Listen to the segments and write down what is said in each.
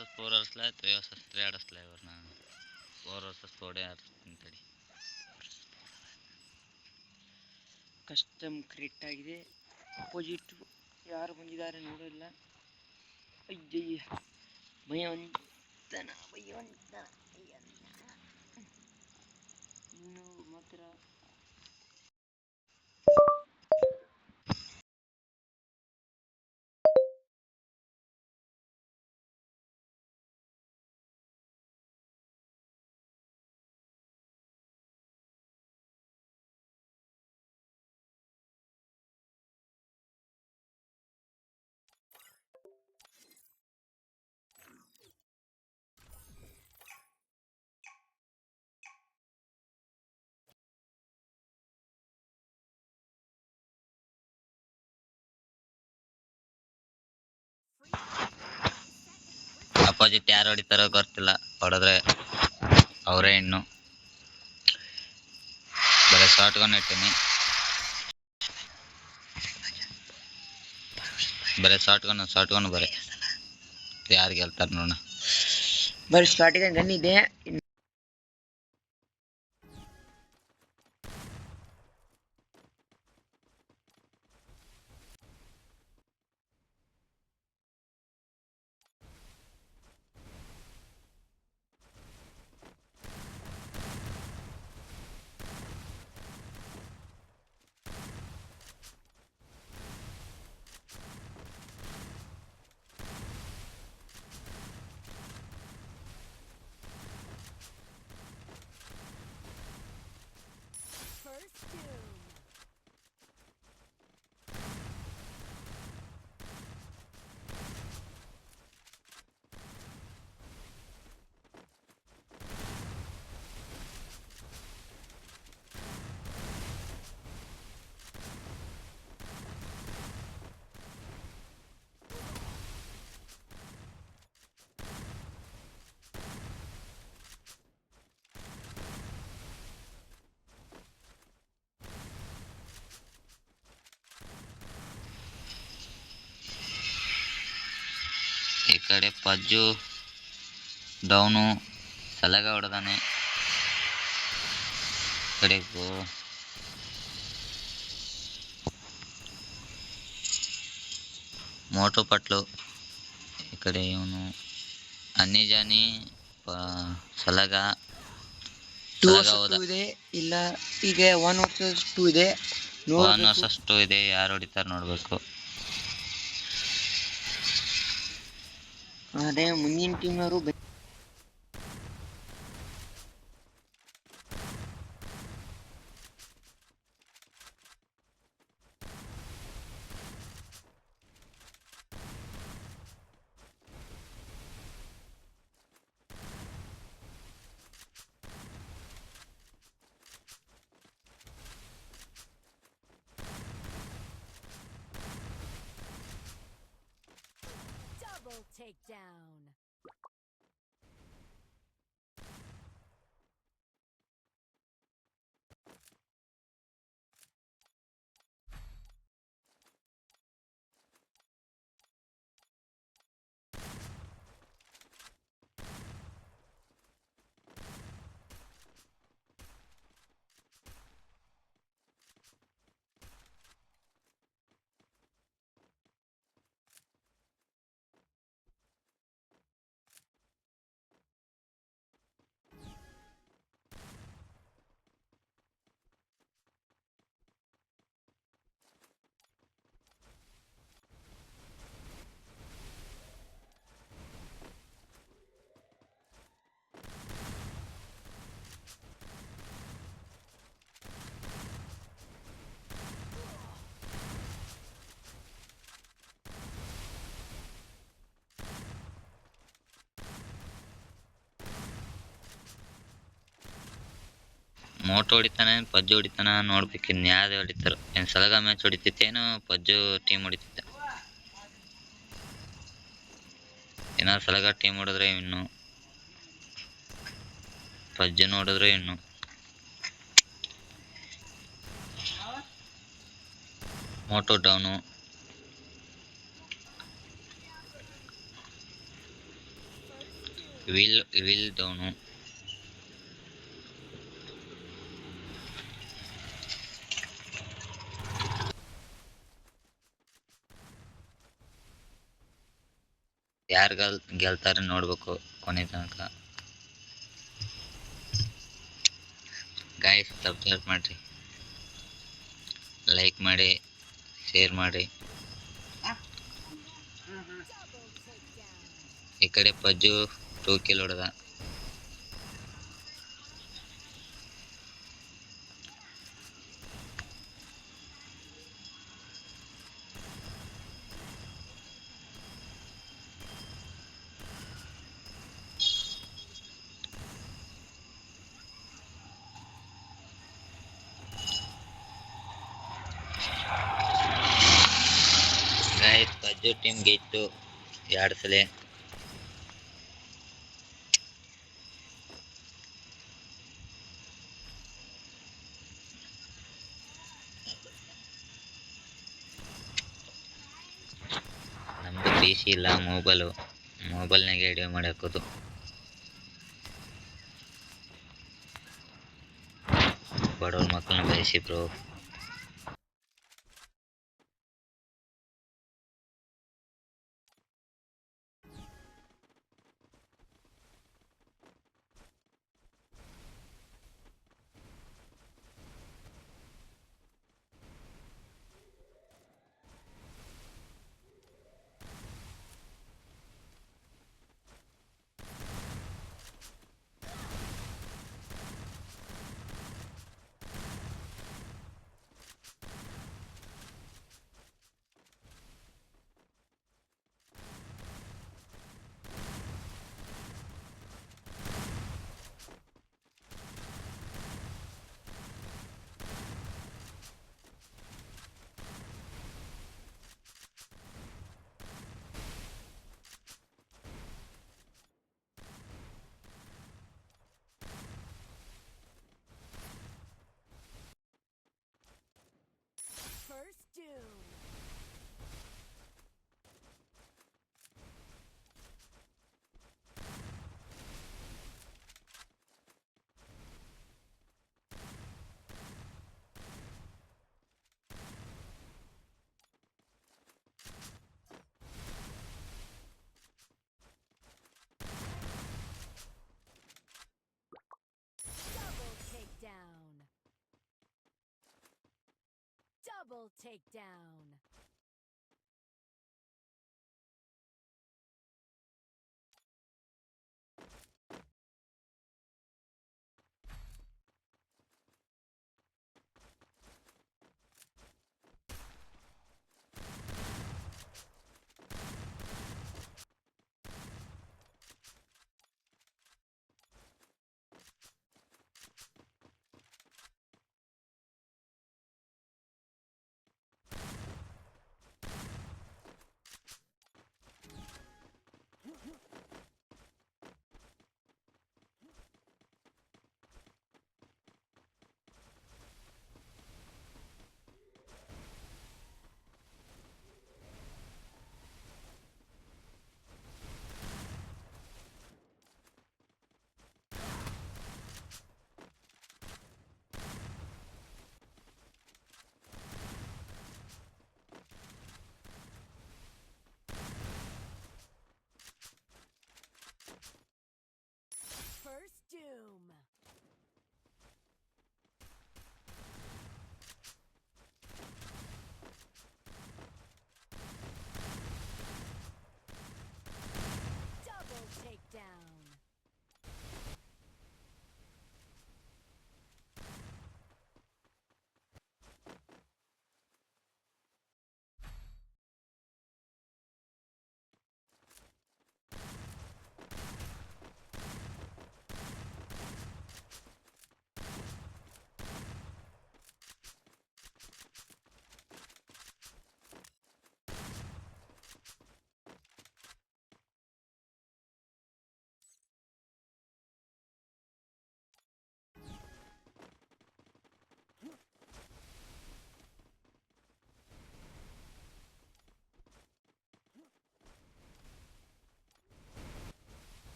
Versus 4 ಆಡಿಸ್ಲಾ 3 versus 3 ಆಡಿಸ್ಲಾ ಇವ್ರನ್ನ 4 versus 4 ಆಡಿಸ್ತೀನಿ ತಡಿ. Custom create ಆಗಿದೆ. ಅಪೋಸಿಟ್ ಯಾರು ಬಂದಿದ್ದಾರೆ ನೋಡಿಲ್ಲ. ಅಯ್ಯಯ್ಯ ಭಯವಂತನ ಇನ್ನು ಮಾತ್ರ ಅಪೋಸಿಟ್ ಯಾರು ಹೊಡಿತಾರೋ ಗೊತ್ತಿಲ್ಲ. ಹೊಡೆದ್ರೆ ಅವರೇ ಇನ್ನು ಬರೀ ಶಾರ್ಟ್ ಗನ್ ಇಟ್ಟಿನಿ. ಬರೀ ಶಾರ್ಟ್ ಗನ್ ಬರೀ ಯಾರು ಗೆಲ್ತಾರೆ ನೋಡೋಣ. ಬರೀ ಶಾರ್ಟ್ ಗನ್ ಇದೆ. ಈ ಕಡೆ ಪಜ್ಜು ಡೌನು ಸಲಗ ಹೊಡೆದಾನೆ. ಕಡೆ ಮೋಟು ಪಟ್ಲು. ಈ ಕಡೆ ಇವನು ಅನ್ನಿಜಾನಿ ಸಲಗ ಇದೆ ಇಲ್ಲ. ಈಗ 1 ವರ್ಸಸ್ 2 ಇದೆ. 1 ವರ್ಸಸ್ 2 ಇದೆ. ಯಾರು ಹೊಡಿತಾರೆ ನೋಡ್ಬೇಕು. ಅದೇ ಮುಂದಿನ ಟೀಮ್ನವರು takedown. ಮೋಟೋ ಹೊಡಿತಾನೆ, ಪಜ್ಜು ಹೊಡಿತಾನ ನೋಡ್ಬೇಕು. ಇನ್ನು ಯಾವ್ದು ಹೊಡಿತಾರೋ. ಏನು ಸಲಗ ಮ್ಯಾಚ್ ಹೊಡಿತೈತೇನೋ ಪಜ್ಜು ಟೀಮ್ ಹೊಡಿತೈತೆ. ಏನಾದ್ರು ಸಲಗ ಟೀಮ್ ಹೊಡಿದ್ರೆ ಇನ್ನು, ಪಜ್ಜು ನೋಡಿದ್ರೆ ಇನ್ನು. Moto down. Will down. ಯಾರು ಗೆಲ್ತಾರೆ ನೋಡ್ಬೇಕು ಕೊನೆ ತನಕ. ಗಾಯ್ಸ್ ಸಬ್ಸ್ಕ್ರೈಬ್ ಮಾಡಿರಿ, ಲೈಕ್ ಮಾಡಿ, ಶೇರ್ ಮಾಡಿ. ಈ ಕಡೆ ಪಜ್ಜು 2 ಕಿಲ್ ಹೊಡೆದ. ಗಾಯ್ಸ್ ಪಜ್ಜು ಟೀಮ್ ಗೆದ್ದು 2 ಸಲ. ನಮ್ದು PC ಇಲ್ಲ, ಮೊಬೈಲ್ನಾಗೆ ವಿಡಿಯೋ ಮಾಡಿ ಹಾಕೋದು. ಬಡವ್ರ ಮಕ್ಕಳನ್ನ ಬಯಸಿ bro. First doom. Double takedown. Double takedown.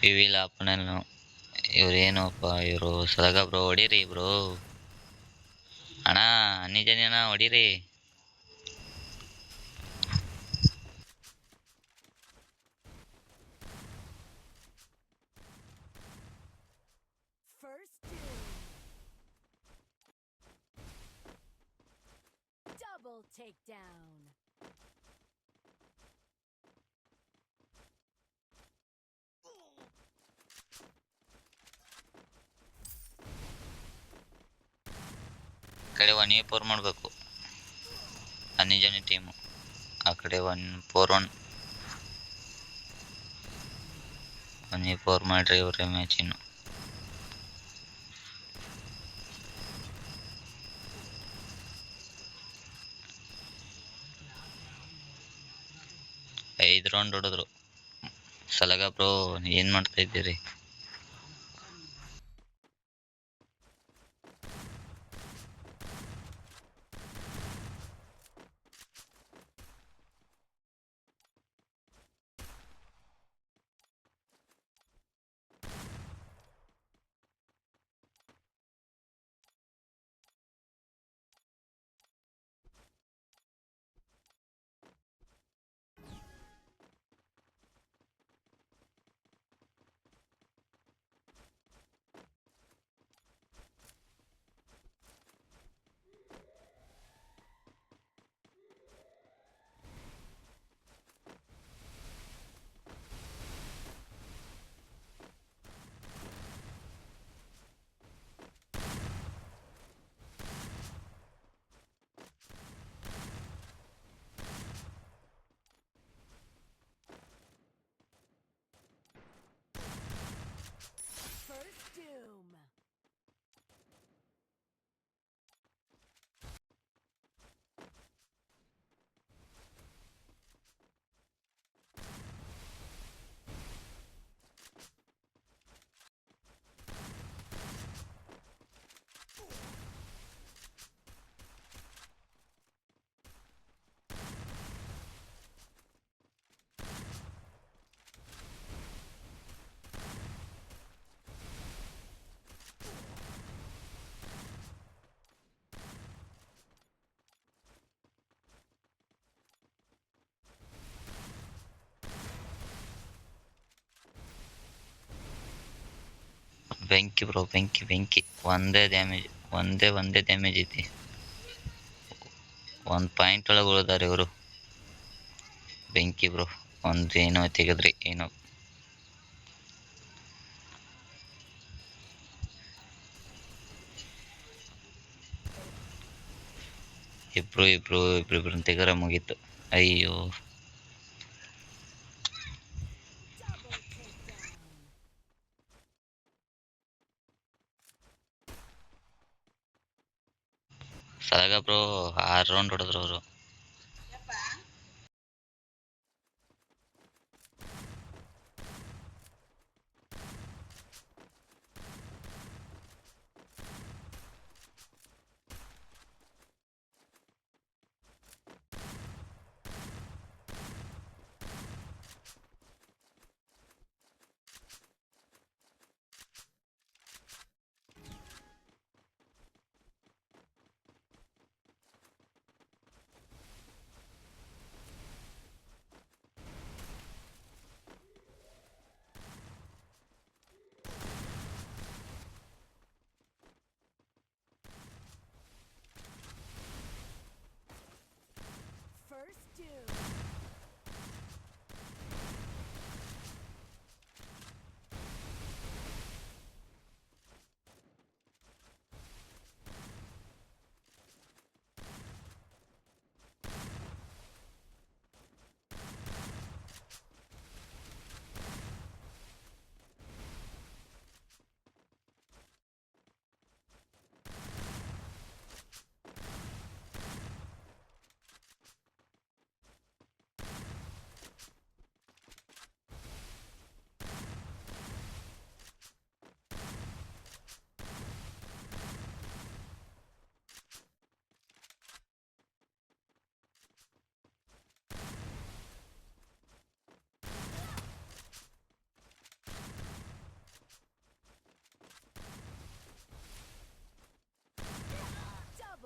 Weevil ಆಪನಲ್ ಇವ್ರೇನಪ್ಪ ಇವರು ಸಲಗ ಬ್ರೋ ಹೊಡೀರಿ ಬ್ರೋ ಅಣ್ಣ ನಿಜನೇನ ಹೊಡೀರಿ. First doom. Double takedown. ಕಡೆ 1v4 ಮಾಡಬೇಕು ನಿಜನೇ ಟೀಮು. ಆ ಕಡೆ 1v4 ಮಾಡ್ರಿ ಇವ್ರೆ ಮ್ಯಾಚ್ ಇನ್ನು. ಐದು ರೌಂಡ್ ಹೊಡೆದ್ರು. ಸಲಗ ಬ್ರೋ ಏನ್ ಮಾಡ್ತಾ ಇದ್ದೀರಿ? First doom. ಬೆಂಕಿ ಬ್ರೋ ಬೆಂಕಿ. ಒಂದೇ ಡ್ಯಾಮೇಜ್ ಐತಿ. 1 ಪಾಯಿಂಟ್ ಒಳಗೆ ಉಳಿದಾರೆ ಇವರು. ಬೆಂಕಿ ಬ್ರೋ. ಒಂದು ಏನೋ ತೆಗೆದ್ರಿ ಏನೋ. ಇಬ್ರು ತೆಗರ ಮುಗೀತು. ಅಯ್ಯೋ Double takedown. ಸಲಗ ಬ್ರೋ 6 ರೌಂಡ್ ಹೊಡೆದ್ರು ಅವರು. First doom.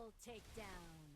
Double takedown.